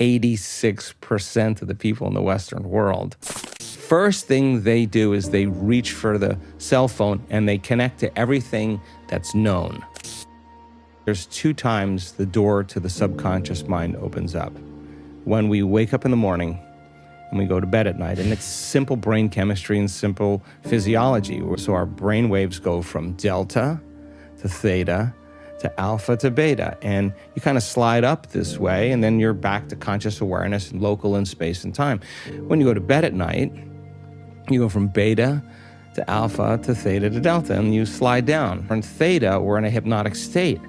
86% of the people in the Western world. First thing they do is they reach for the cell phone and they connect to everything that's known. There's 2 times the door to the subconscious mind opens up. When we wake up in the morning and we go to bed at night, and it's simple brain chemistry and simple physiology. So our brain waves go from delta to theta to alpha to beta, and you kind of slide up this way, and then you're back to conscious awareness, local in space and time. When you go to bed at night, you go from beta to alpha to theta to delta, and you slide down. In theta, we're in a hypnotic state.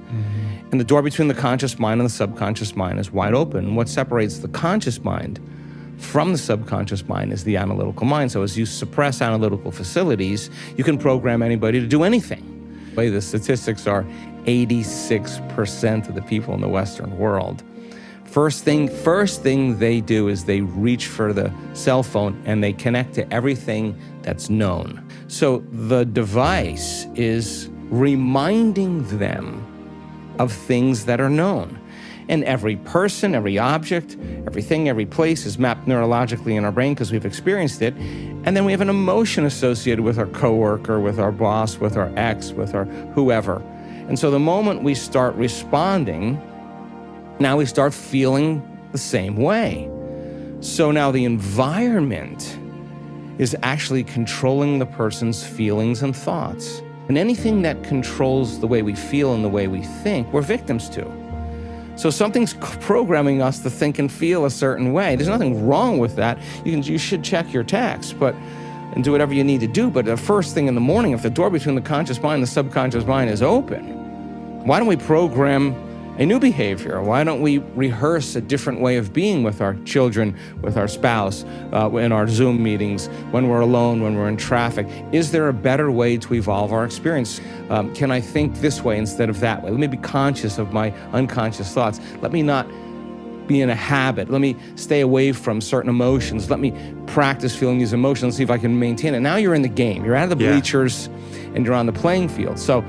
And the door between the conscious mind and the subconscious mind is wide open. What separates the conscious mind from the subconscious mind is the analytical mind. So as you suppress analytical facilities, you can program anybody to do anything. The statistics are 86% of the people in the Western world. First thing they do is they reach for the cell phone and they connect to everything that's known. So the device is reminding them of things that are known. And every person, every object, everything, every place is mapped neurologically in our brain because we've experienced it. And then we have an emotion associated with our coworker, with our boss, with our ex, with our whoever. And so the moment we start responding, now we start feeling the same way. So now the environment is actually controlling the person's feelings and thoughts. And anything that controls the way we feel and the way we think, we're victims to. So something's programming us to think and feel a certain way. There's nothing wrong with that. You should check your text and do whatever you need to do. But the first thing in the morning, if the door between the conscious mind and the subconscious mind is open, why don't we program a new behavior? Why don't we rehearse a different way of being with our children, with our spouse, in our Zoom meetings, when we're alone, when we're in traffic? Is there a better way to evolve our experience? Can I think this way instead of that way? Let me be conscious of my unconscious thoughts. Let me not be in a habit. Let me stay away from certain emotions. Let me practice feeling these emotions, see if I can maintain it. Now you're in the game. You're out of the bleachers and you're on the playing field. So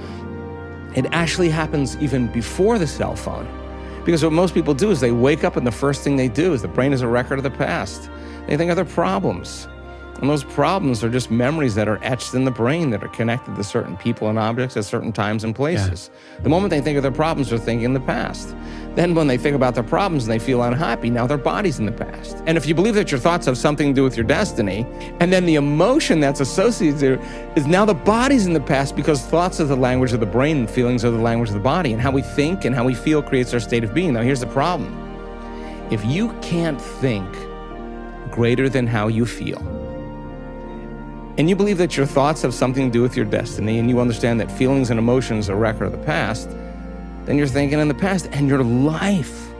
it actually happens even before the cell phone. Because what most people do is they wake up and the first thing they do is the brain is a record of the past. They think of their problems. And those problems are just memories that are etched in the brain that are connected to certain people and objects at certain times and places. The moment they think of their problems, they're thinking in the past. Then when they think about their problems and they feel unhappy, now their body's in the past. And if you believe that your thoughts have something to do with your destiny, and then the emotion that's associated to it is now the body's in the past, because thoughts are the language of the brain and feelings are the language of the body. And how we think and how we feel creates our state of being. Now here's the problem. If you can't think greater than how you feel, and you believe that your thoughts have something to do with your destiny, and you understand that feelings and emotions are a record of the past, then you're thinking in the past, and your life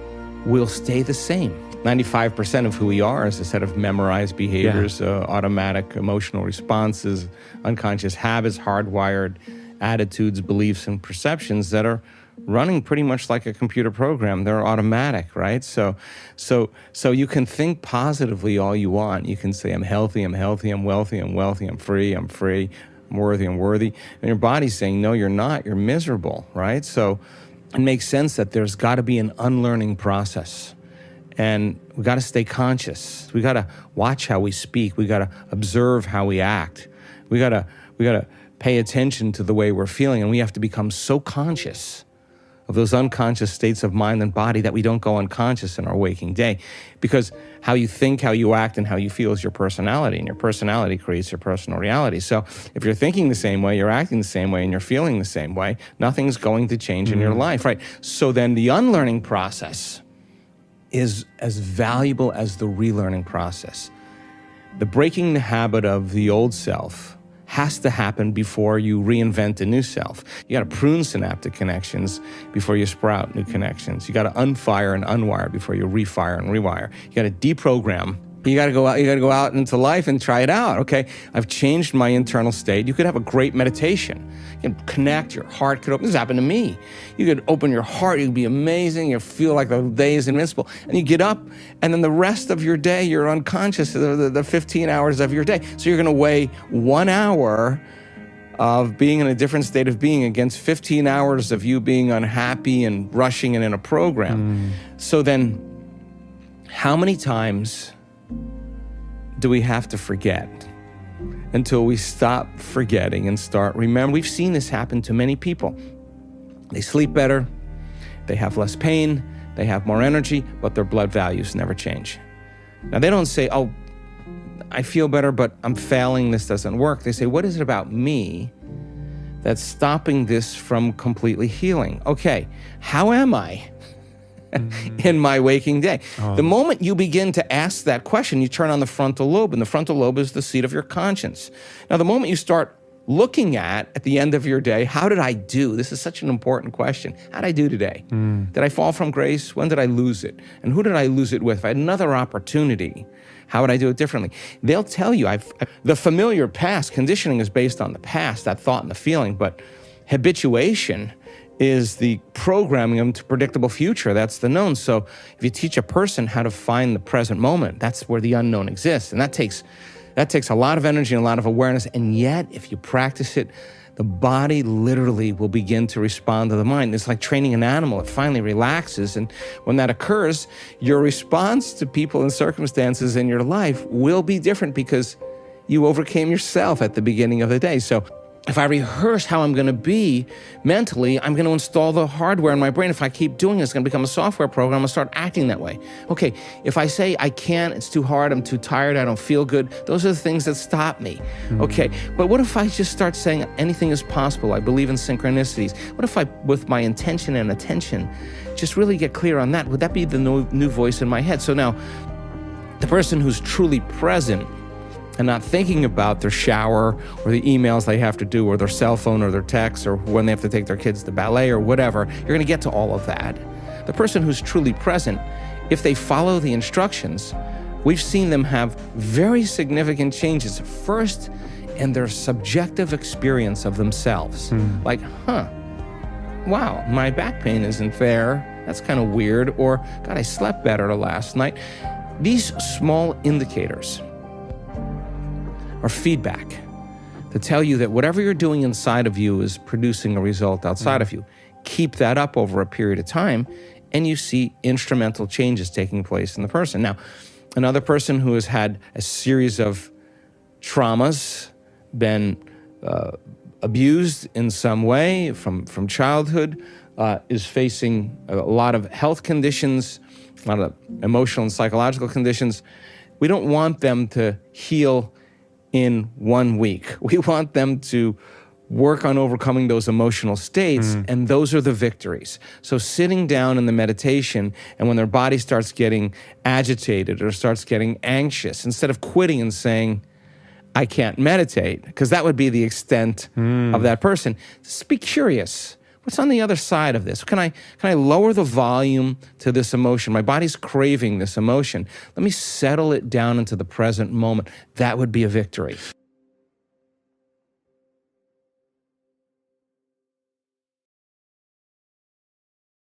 will stay the same. 95% of who we are is a set of memorized behaviors, automatic emotional responses, unconscious habits, hardwired attitudes, beliefs, and perceptions that are running pretty much like a computer program. They're automatic, right? So you can think positively all you want. You can say, I'm healthy, I'm wealthy, I'm free, I'm worthy, I'm worthy. And your body's saying, no, you're not, you're miserable, right? So it makes sense that there's got to be an unlearning process. And we got to stay conscious. We got to watch how we speak. We got to observe how we act. We got to pay attention to the way we're feeling, and we have to become so conscious of those unconscious states of mind and body that we don't go unconscious in our waking day. Because how you think, how you act, and how you feel is your personality, and your personality creates your personal reality. So if you're thinking the same way, you're acting the same way, and you're feeling the same way, nothing's going to change in your life, right? So then the unlearning process is as valuable as the relearning process. The breaking the habit of the old self has to happen before you reinvent a new self. You got to prune synaptic connections before you sprout new connections. You got to unfire and unwire before you refire and rewire. You got to deprogram. You got to go out into life and try it out. Okay, I've changed my internal state. You could have a great meditation. You can connect, your heart could open. This happened to me. You could open your heart, you'd be amazing, you feel like the day is invincible. And you get up, and then the rest of your day, you're unconscious, the 15 hours of your day. So you're gonna weigh 1 hour of being in a different state of being against 15 hours of you being unhappy and rushing and in a program. So then, How many times do we have to forget until we stop forgetting and start remembering? We've seen this happen to many people. They sleep better, they have less pain, they have more energy, but their blood values never change. Now, they don't say, oh, I feel better, but I'm failing, this doesn't work. They say, what is it about me that's stopping this from completely healing? Okay, how am I in my waking day? The moment you begin to ask that question, you turn on the frontal lobe, and the frontal lobe is the seat of your conscience. Now, the moment you start looking at the end of your day, how did I do? This is such an important question. How did I do today? Did I fall from grace? When did I lose it? And who did I lose it with? If I had another opportunity, how would I do it differently? They'll tell you, the familiar past, conditioning is based on the past, that thought and the feeling, but habituation is the programming them to predictable future. That's the known. So if you teach a person how to find the present moment, that's where the unknown exists. And that takes a lot of energy and a lot of awareness. And yet, if you practice it, the body literally will begin to respond to the mind. It's like training an animal. It finally relaxes. And when that occurs, your response to people and circumstances in your life will be different because you overcame yourself at the beginning of the day. So if I rehearse how I'm going to be mentally, I'm going to install the hardware in my brain. If I keep doing it, it's going to become a software program. I'm going to start acting that way. Okay, if I say I can't, it's too hard, I'm too tired, I don't feel good, those are the things that stop me. Okay, but what if I just start saying anything is possible? I believe in synchronicities. What if I, with my intention and attention, just really get clear on that? Would that be the new voice in my head? So now, the person who's truly present and not thinking about their shower or the emails they have to do or their cell phone or their texts or when they have to take their kids to ballet or whatever, you're going to get to all of that. The person who's truly present, if they follow the instructions, we've seen them have very significant changes. First, in their subjective experience of themselves. Like, wow, my back pain isn't there. That's kind of weird. Or, God, I slept better last night. These small indicators or feedback to tell you that whatever you're doing inside of you is producing a result outside of you. Keep that up over a period of time, and you see instrumental changes taking place in the person. Now, another person who has had a series of traumas, been abused in some way from childhood, is facing a lot of health conditions, a lot of emotional and psychological conditions. We don't want them to heal in 1 week. We want them to work on overcoming those emotional states, and those are the victories. So sitting down in the meditation, and when their body starts getting agitated or starts getting anxious, instead of quitting and saying, I can't meditate, because that would be the extent of that person, just be curious. What's on the other side of this? Can I lower the volume to this emotion? My body's craving this emotion. Let me settle it down into the present moment. That would be a victory.